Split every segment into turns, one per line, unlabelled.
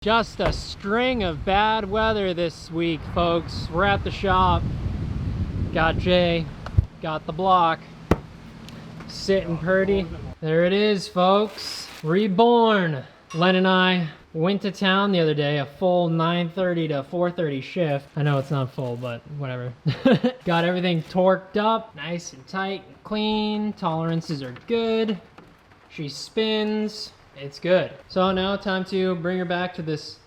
Just a string of bad weather this week, folks. We're at the shop. Got Jay, got the block, sitting pretty. There it is, folks. Reborn. Len and I went to town the other day, a full 9:30 to 4:30 shift. I know it's not full, but whatever. Got everything torqued up, nice and tight and clean. Tolerances are good. She spins. It's good. So now time to bring her back to this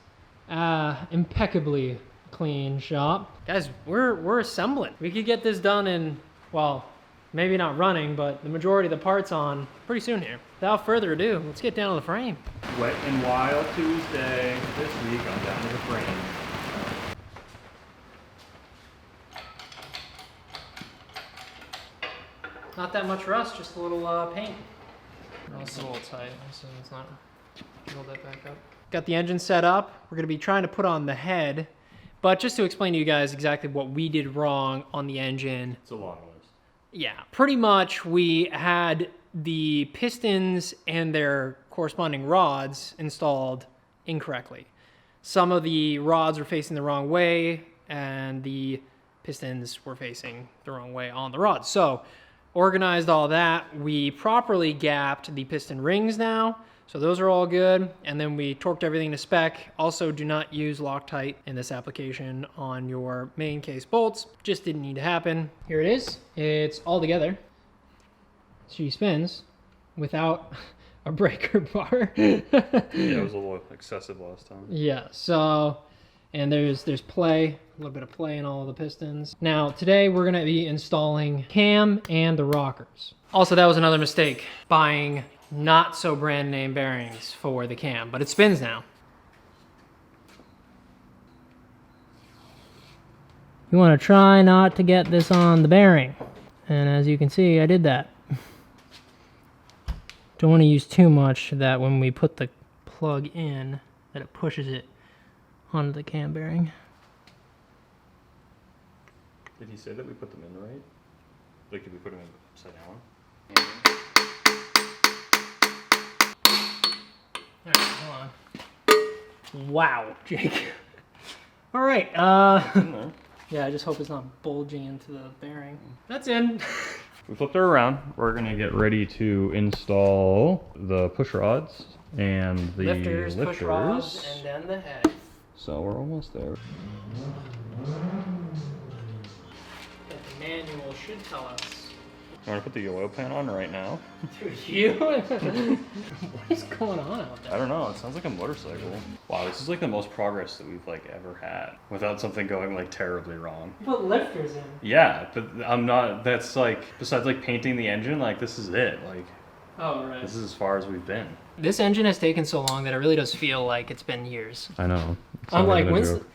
impeccably clean shop. Guys, we're assembling. We could get this done in, well, maybe not running, but the majority of the parts on pretty soon here. Without further ado, let's get down to the frame.
Wet and Wild Tuesday. This week I'm down to the frame.
Not that much rust, just a little paint. It's a little tight, so it's not. Roll that back up. Got the engine set up. We're gonna be trying to put on the head, but just to explain to you guys exactly what we did wrong on the engine.
It's a long list.
Yeah, pretty much we had the pistons and their corresponding rods installed incorrectly. Some of the rods were facing the wrong way, and the pistons were facing the wrong way on the rods. So, organized all that. We properly gapped the piston rings now, so those are all good. And then we torqued everything to spec. Also, do not use Loctite in this application on your main case bolts. Just didn't need to happen. Here it is. It's all together. She spins without a breaker bar.
Yeah, it was a little excessive last time.
Yeah, so, and there's play, a little bit of play in all of the pistons. Now, today we're gonna be installing cam and the rockers. Also, that was another mistake, buying not so brand name bearings for the cam, but it spins now. You wanna try not to get this on the bearing. And as you can see, I did that. Don't wanna use too much that when we put the plug in, that it pushes it onto the cam bearing.
Did he say that we put them in right? Like, did we put them in upside down?
Alright, hold on. Wow, Jake. Alright, yeah, I just hope it's not bulging into the bearing. That's in.
We flipped her around. We're gonna get ready to install the push rods and the lifters.
Push rods, and then the head.
So we're almost there.
The manual should tell us.
You want to put the oil pan on right now?
Dude, you? What is going on out there?
I don't know. It sounds like a motorcycle. Wow, this is like the most progress that we've like ever had without something going like terribly wrong.
You put lifters in.
Yeah, but I'm not. That's like besides like painting the engine, like this is it. Like,
oh right.
This is as far as we've been.
This engine has taken so long that it really does feel like it's been years.
I know.
I'm like, when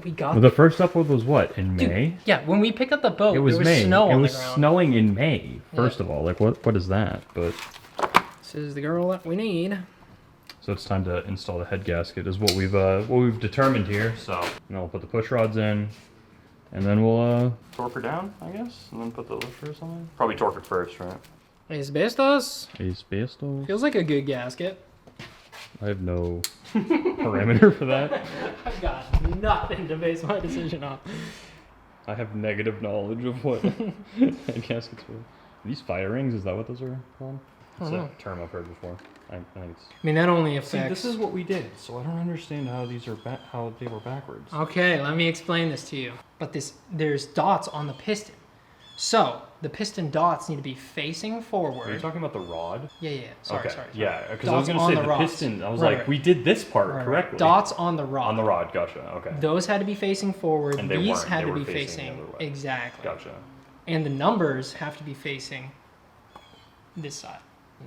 we got
well, the first upload was what, in May?
Dude, yeah, when we picked up the boat,
it was
there was
May.
snow on the ground.
It was snowing in May, first of all. Like, what is that? But
this is the girl that we need.
So it's time to install the head gasket, is what we've determined here. So, and we'll put the push rods in, and then we'll torque her down, I guess, and then put the lifters on. Probably torque it first, right?
Asbestos?
Asbestos?
Feels like a good gasket.
I have no parameter for that.
I've got nothing to base my decision on.
I have negative knowledge of what head gaskets were. These firings, is that what those are called? It's a term I've heard before. I think it's...
I mean, that only affects...
See, this is what we did, so I don't understand how these are how they were backwards.
Okay, let me explain this to you. But there's dots on the piston. So, the piston dots need to be facing forward.
Are you talking about the rod?
Yeah. Sorry.
Yeah, because I was going to say the piston. I was like, we did this part correctly.
Dots on the rod.
On the rod, gotcha. Okay.
Those had to be facing forward.
And
these had
they
to be
were
facing
the other way.
Exactly.
Gotcha.
And the numbers have to be facing this side.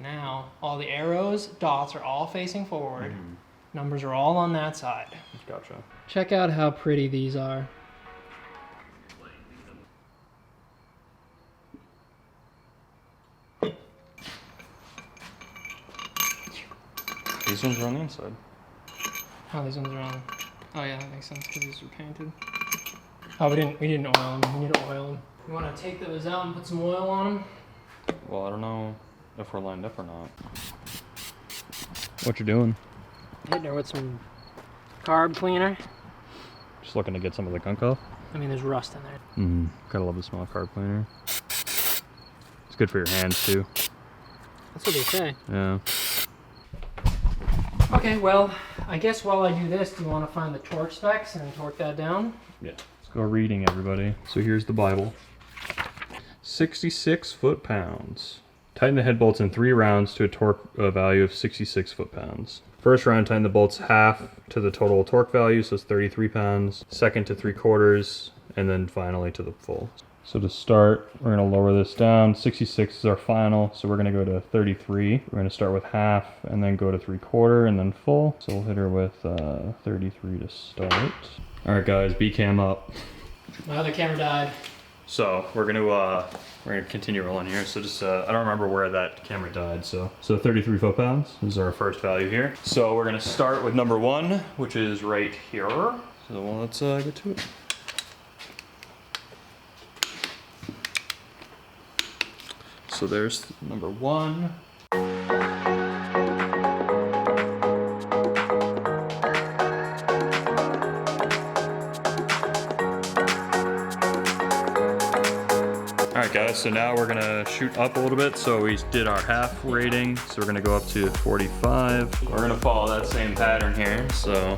Now, all the arrows, dots are all facing forward. Numbers are all on that side.
Gotcha.
Check out how pretty these are.
These ones are on the inside.
Oh, these ones are on. Oh yeah, that makes sense because these were painted. Oh, we didn't oil them. We need to oil them. You want to take those out and put some oil on them?
Well, I don't know if we're lined up or not. What you doing?
Hitting her with some Carb cleaner.
Just looking to get some of the gunk off.
I mean, there's rust in there.
Gotta love the smell of carb cleaner. It's good for your hands too.
That's what they say.
Yeah.
Okay, well, I guess while I do this, do you want to find the torque specs and torque that down?
Yeah. Let's go reading, everybody. So here's the Bible. 66 foot-pounds. Tighten the head bolts in 3 rounds to a torque value of 66 foot-pounds. First round, tighten the bolts half to the total torque value, so it's 33 pounds. Second to 3/4, and then finally to the full. So to start, we're going to lower this down. 66 is our final, so we're going to go to 33. We're going to start with half, and then go to 3/4, and then full. So we'll hit her with 33 to start. All right, guys, B-cam up.
My other camera died.
So we're gonna continue rolling here. So just I don't remember where that camera died. So 33 foot-pounds is our first value here. So we're gonna start with number 1, which is right here. So let's get to it. So there's number 1. Alright guys, so now we're gonna shoot up a little bit. So we did our half rating, so we're gonna go up to 45. We're gonna follow that same pattern here, so.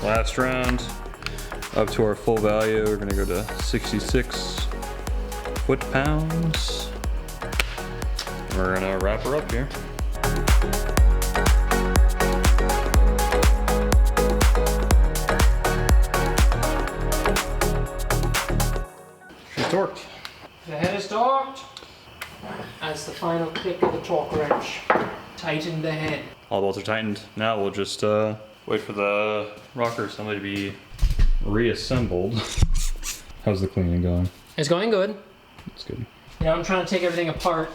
Last round, up to our full value, we're gonna go to 66 foot-pounds. We're gonna wrap her up here. Torqued.
The head is torqued. That's the final click of the torque wrench. Tighten the head.
All bolts are tightened. Now we'll just wait for the rocker assembly to be reassembled. How's the cleaning going?
It's going good.
It's good.
You know, I'm trying to take everything apart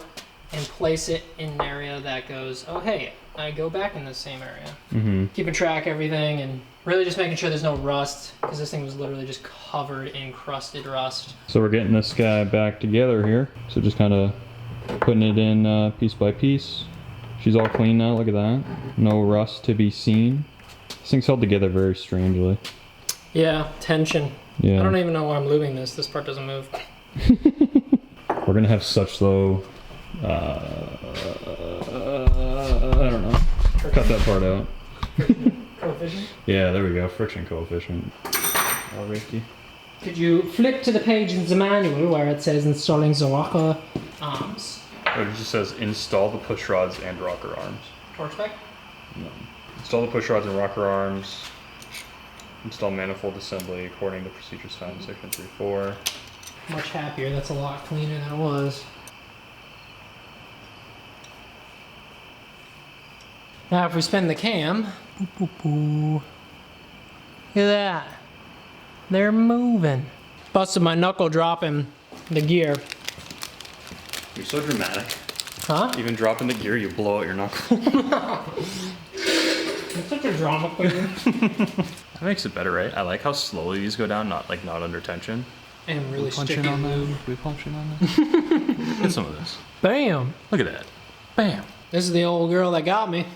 and place it in an area that goes, oh hey, I go back in the same area. Keeping track of everything and really just making sure there's no rust, because this thing was literally just covered in crusted rust.
So we're getting this guy back together here. So just kind of putting it in piece by piece. She's all clean now, look at that. No rust to be seen. This thing's held together very strangely.
Yeah, tension.
Yeah.
I don't even know why I'm lubing this. This part doesn't move.
We're gonna have such low, I don't know. Cut that part out.
Coefficient?
Yeah, there we go. Friction coefficient. Alrighty.
Could you flip to the page in the manual where it says installing the rocker arms?
Oh, it just says install the push rods and rocker arms.
Torque spec?
No. Install the push rods and rocker arms. Install manifold assembly according to procedures found in section 3.4.
Much happier. That's a lot cleaner than it was. Now if we spin the cam, look at that. They're moving. Busted my knuckle dropping the gear.
You're so dramatic.
Huh?
Even dropping the gear, you blow out your knuckle.
I'm such a drama queen.
That makes it better, right? I like how slowly these go down, not under tension.
And really sticky lube.
We punching on that? Get some of this.
Bam!
Look at that.
Bam! This is the old girl that got me.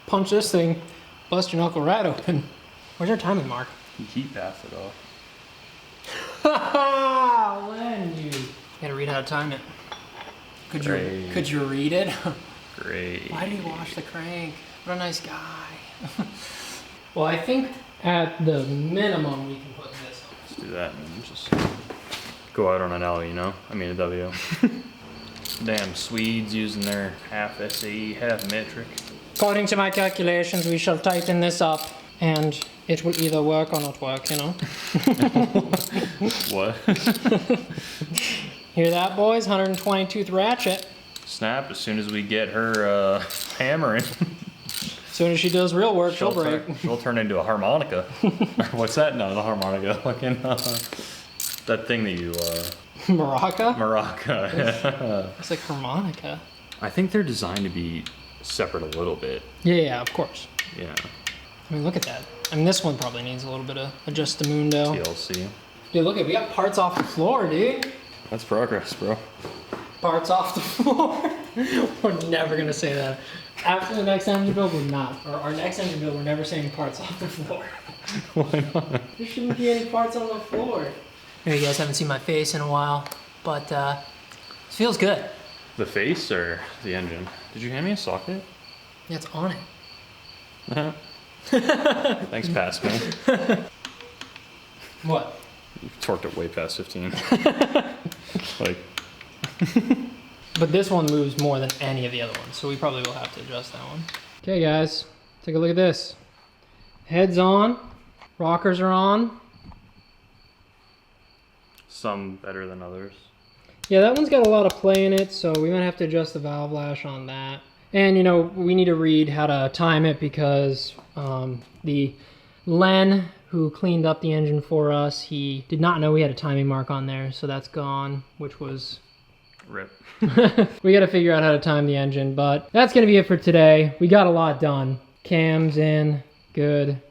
Punch this thing, bust your knuckle right open. Where's our timing mark?
You heat bath it off.
When you gotta read how to time it. Could you read it?
Great.
Why did he wash the crank? What a nice guy. Well, I think at the minimum we can put this on.
Let's do that and just go out on an L, you know? I mean a W. Damn Swedes using their half SAE, half metric.
According to my calculations, we shall tighten this up and it will either work or not work, you know?
What?
Hear that, boys? 120 tooth ratchet.
Snap as soon as we get her hammering.
As soon as she does real work, she'll break.
She'll turn into a harmonica. What's that? No, not a harmonica. Fucking that thing that you
Maraca?
Maraca.
It's like harmonica.
I think they're designed to be separate a little bit.
Yeah, of course.
Yeah.
I mean, look at that. I mean, this one probably needs a little bit of adjustamundo.
TLC.
Dude, look at, we got parts off the floor, dude.
That's progress, bro.
Parts off the floor. We're never gonna say that. After the next engine build, we're not. Or our next engine build, we're never saying parts off the floor.
Why not?
There shouldn't be any parts on the floor. Maybe you guys haven't seen my face in a while, but it feels good.
The face or the engine? Did you hand me a socket?
Yeah, it's on it.
Thanks, Pascal.
What?
You torqued it way past 15. Like.
But this one moves more than any of the other ones, so we probably will have to adjust that one. Okay, guys, take a look at this. Head's on, rockers are on.
Some better than others.
Yeah, that one's got a lot of play in it, so we might have to adjust the valve lash on that. And, you know, we need to read how to time it because the Len who cleaned up the engine for us, he did not know we had a timing mark on there, so that's gone, which was...
Rip.
We got to figure out how to time the engine, but that's going to be it for today. We got a lot done. Cams in, good.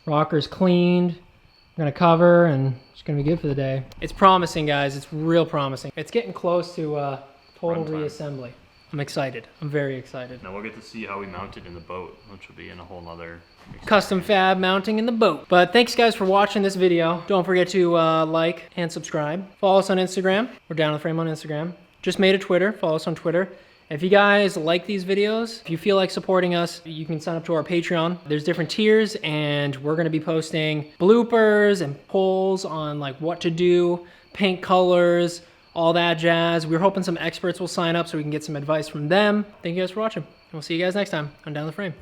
Rockers cleaned. We're going to cover, and it's going to be good for the day. It's promising, guys. It's real promising. It's getting close to total reassembly. I'm excited. I'm very excited.
Now we'll get to see how we mount it in the boat, which will be in a whole nother
custom fab mounting in the boat. But thanks guys for watching this video. Don't forget to like and subscribe. Follow us on Instagram. We're Down the Frame on Instagram. Just made a Twitter. Follow us on Twitter. If you guys like these videos, if you feel like supporting us, you can sign up to our Patreon. There's different tiers, and we're gonna be posting bloopers and polls on like what to do, paint colors, all that jazz. We're hoping some experts will sign up so we can get some advice from them. Thank you guys for watching. We'll see you guys next time on Down the Frame.